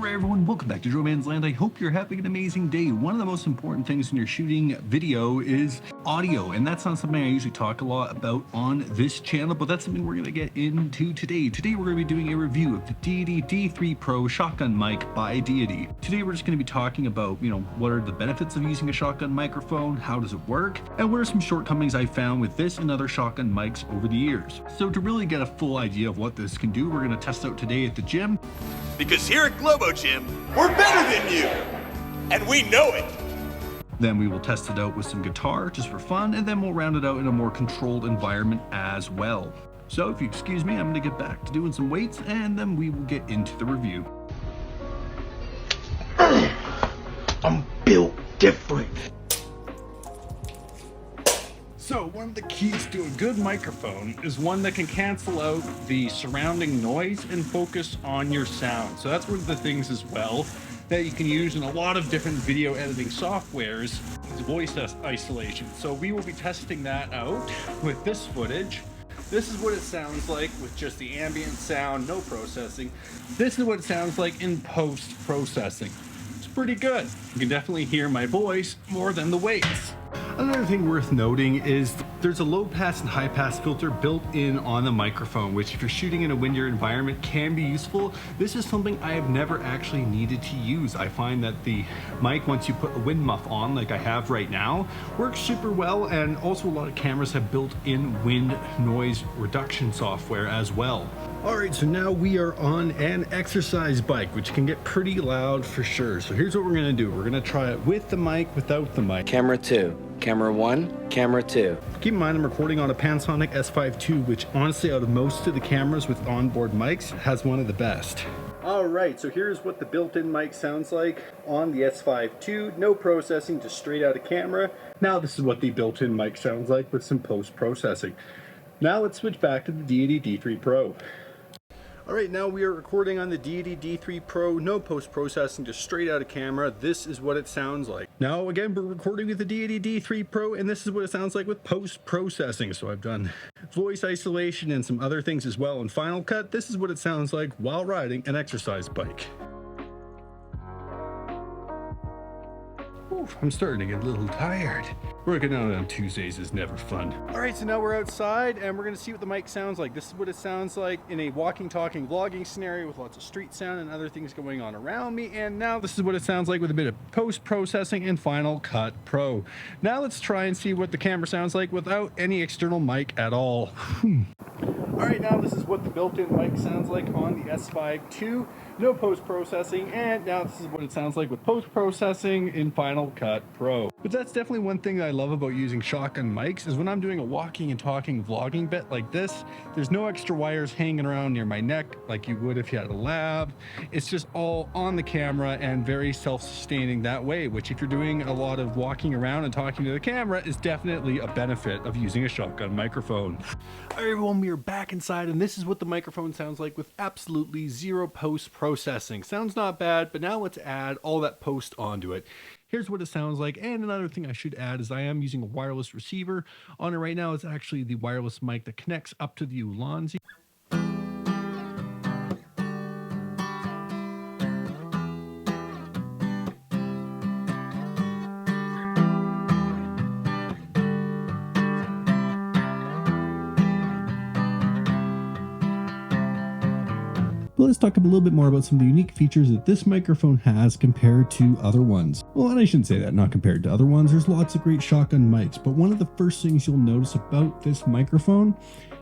Alright everyone, welcome back to Joe Man's Land. I hope you're having an amazing day. One of the most important things when you're shooting video is audio, and that's not something I usually talk a lot about on this channel, but that's something we're going to get into today. Today we're going to be doing a review of the Deity D3 Pro shotgun mic by Deity. Today we're just going to be talking about, what are the benefits of using a shotgun microphone, how does it work, and what are some shortcomings I found with this and other shotgun mics over the years. So to really get a full idea of what this can do, we're going to test out today at the gym. Because here at Globo Gym, we're better than you, and we know it. Then we will test it out with some guitar just for fun, and then we'll round it out in a more controlled environment as well. So if you excuse me, I'm gonna get back to doing some weights, and then we will get into the review. I'm built different. So one of the keys to a good microphone is one that can cancel out the surrounding noise and focus on your sound. So that's one of the things as well that you can use in a lot of different video editing softwares is voice isolation. So we will be testing that out with this footage. This is what it sounds like with just the ambient sound, no processing. This is what it sounds like in post-processing. It's pretty good. You can definitely hear my voice more than the weights. Another thing worth noting is there's a low pass and high pass filter built in on the microphone, which if you're shooting in a windier environment can be useful. This is something I have never actually needed to use. I find that the mic, once you put a wind muff on like I have right now, works super well, and also a lot of cameras have built-in wind noise reduction software as well. Alright, so now we are on an exercise bike, which can get pretty loud for sure. So here's what we're gonna do. We're gonna try it with the mic, without the mic. Camera 2, camera 1, camera 2. Keep in mind I'm recording on a Panasonic S5II, which honestly out of most of the cameras with onboard mics has one of the best. Alright, so here's what the built-in mic sounds like on the S5II. No processing, just straight out of camera. Now this is what the built-in mic sounds like with some post-processing. Now let's switch back to the Deity D3 Pro. Alright, now we are recording on the Deity D3 Pro, no post-processing, just straight out of camera. This is what it sounds like. Now again, we're recording with the Deity D3 Pro, and this is what it sounds like with post-processing. So I've done voice isolation and some other things as well in Final Cut. This is what it sounds like while riding an exercise bike. I'm starting to get a little tired. Working out on Tuesdays is never fun. All right, so now we're outside and we're gonna see what the mic sounds like. This is what it sounds like in a walking, talking, vlogging scenario with lots of street sound and other things going on around me. And now this is what it sounds like with a bit of post-processing in Final Cut Pro. Now let's try and see what the camera sounds like without any external mic at all. All right, now this is what the built-in mic sounds like on the S5II. No post-processing, and now this is what it sounds like with post-processing in Final Cut Pro. But that's definitely one thing that I love about using shotgun mics is when I'm doing a walking and talking vlogging bit like this, there's no extra wires hanging around near my neck like you would if you had a lav. It's just all on the camera and very self-sustaining that way, which if you're doing a lot of walking around and talking to the camera is definitely a benefit of using a shotgun microphone. All right, everyone, we are back inside, and this is what the microphone sounds like with absolutely zero post-processing. Sounds not bad, but now let's add all that post onto it. Here's what it sounds like, and another thing I should add is I am using a wireless receiver on it right now. It's actually the wireless mic that connects up to the Ulanzi. Let's talk a little bit more about some of the unique features that this microphone has compared to other ones. Well, and I shouldn't say that, not compared to other ones. There's lots of great shotgun mics, but one of the first things you'll notice about this microphone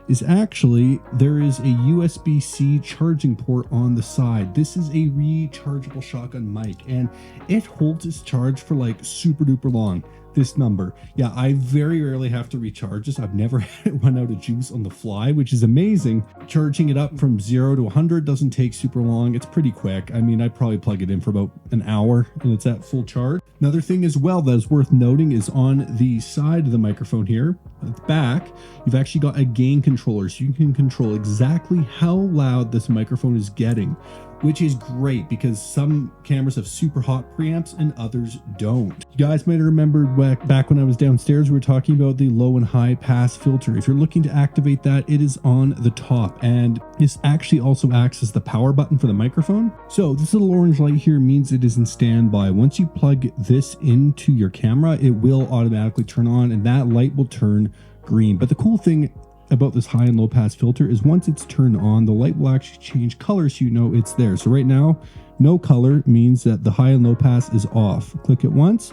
is actually there is a USB-C charging port on the side. This is a rechargeable shotgun mic, and it holds its charge for like super duper long. This number. Yeah, I very rarely have to recharge this. I've never run out of juice on the fly, which is amazing. Charging it up from 0 to 100 doesn't take super long. It's pretty quick. I mean, I'd probably plug it in for about an hour and it's at full charge. Another thing as well that is worth noting is on the side of the microphone here, at the back, you've actually got a gain controller, so you can control exactly how loud this microphone is getting. which is great because some cameras have super hot preamps and others don't. You guys might have remembered back when I was downstairs, we were talking about the low and high pass filter. If you're looking to activate that, it is on the top, and this actually also acts as the power button for the microphone. So this little orange light here means it is in standby. Once you plug this into your camera, it will automatically turn on and that light will turn green. But the cool thing about this high and low pass filter is once it's turned on, the light will actually change color so you know it's there. So right now, no color means that the high and low pass is off. Click it once.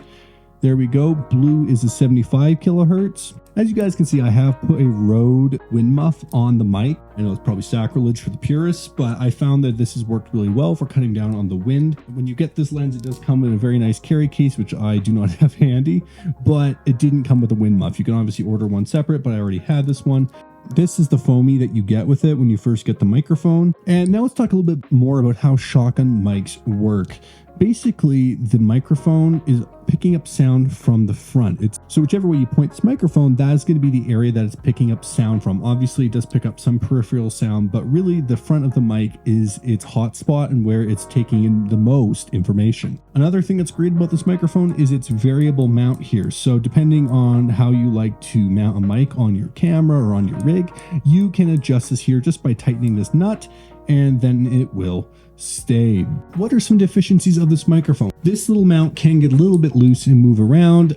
There we go. Blue is a 75 kilohertz. As you guys can see, I have put a Rode wind muff on the mic. I know it's probably sacrilege for the purists, but I found that this has worked really well for cutting down on the wind. When you get this lens, it does come in a very nice carry case, which I do not have handy, but it didn't come with a wind muff. You can obviously order one separate, but I already had this one. This is the foamy that you get with it when you first get the microphone. And now let's talk a little bit more about how shotgun mics work. Basically, the microphone is picking up sound from the front. So whichever way you point this microphone, that is going to be the area that it's picking up sound from. Obviously, it does pick up some peripheral sound, but really the front of the mic is its hotspot and where it's taking in the most information. Another thing that's great about this microphone is its variable mount here. So depending on how you like to mount a mic on your camera or on your rig, you can adjust this here just by tightening this nut, and then it will stay. What are some deficiencies of this microphone? This little mount can get a little bit loose and move around.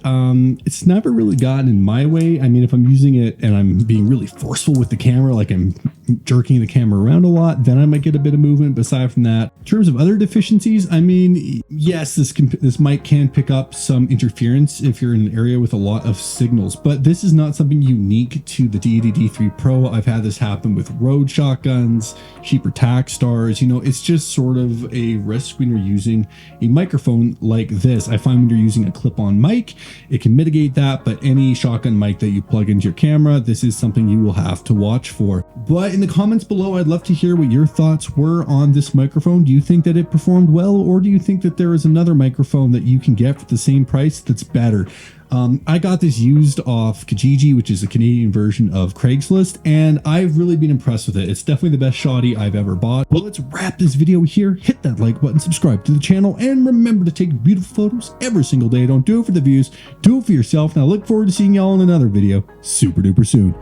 It's never really gotten in my way. I mean, if I'm using it and I'm being really forceful with the camera, like I'm jerking the camera around a lot, then I might get a bit of movement. But aside from that, in terms of other deficiencies, I mean, yes, this mic can pick up some interference if you're in an area with a lot of signals, but this is not something unique to the Deity D3 Pro. I've had this happen with Rode shotguns, cheaper tax stars. You know, it's just sort of a risk when you're using a microphone like this. I find when you're using a clip-on mic, it can mitigate that, but any shotgun mic that you plug into your camera, this is something you will have to watch for. But in the comments below, I'd love to hear what your thoughts were on this microphone. Do you think that it performed well, or do you think that there is another microphone that you can get for the same price that's better? I got this used off Kijiji, which is a Canadian version of Craigslist, and I've really been impressed with it. It's definitely the best shoddy I've ever bought. Well, let's wrap this video here. Hit that like button, subscribe to the channel, and remember to take beautiful photos every single day. Don't do it for the views, do it for yourself. Now, I look forward to seeing y'all in another video super duper soon.